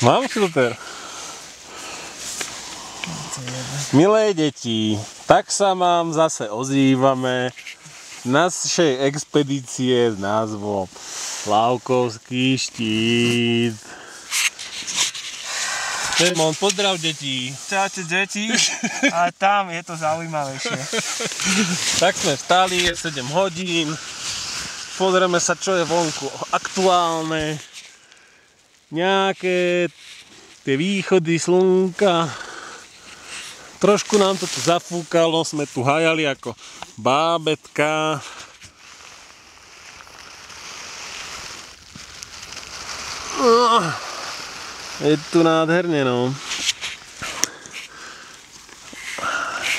Mám filter. Milé deti, tak sa vám zase ozývame z našej expedície s názvom Slavkovský štít. Demon, pozdrav deti. Čaute deti, a tam je to zaujímavejšie. Tak sme vstali, je 7 hodín. Pozrieme sa, čo je vonku aktuálne. Nejaké tie východy slnka. Trošku nám to tu zafúkalo, sme tu hajali ako bábetka. Je tu nádherne, no.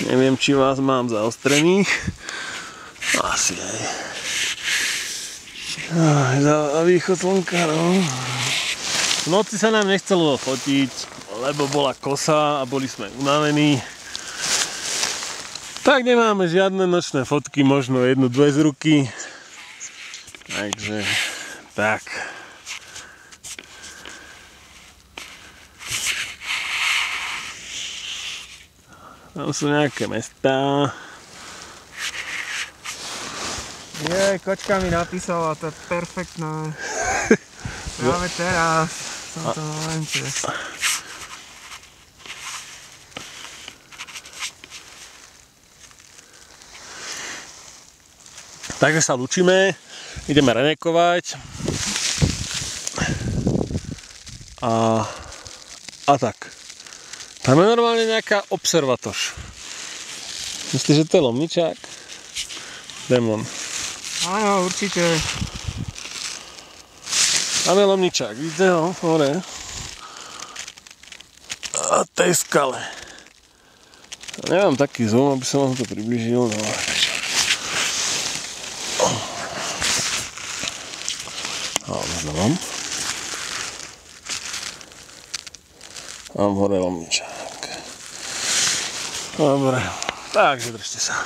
Neviem, či vás mám zaostrených. Asi aj. Za východ slnka, no. V noci sa nám nechcelo fotiť, lebo bola kosa a boli sme unavení. Tak nemáme žiadne nočné fotky, možno jednu, dve z ruky. Takže tak. Tam sú nejaké mestá. Jej, kočka mi napísala, to je perfektné. Práve teraz som to momente. Takže sa lúčime, ideme renekovať. A tak. Tam je normálne nejaká observatoř. Myslíš, že to je lomničák? Demon. Áno, určite. Tam je lomničák, vidíte ho, hore. A tej skale. Nemám taký zoom, aby som vám to približil, no. Možno mám. Mám hore lomničák. Dobre, takže držte sa.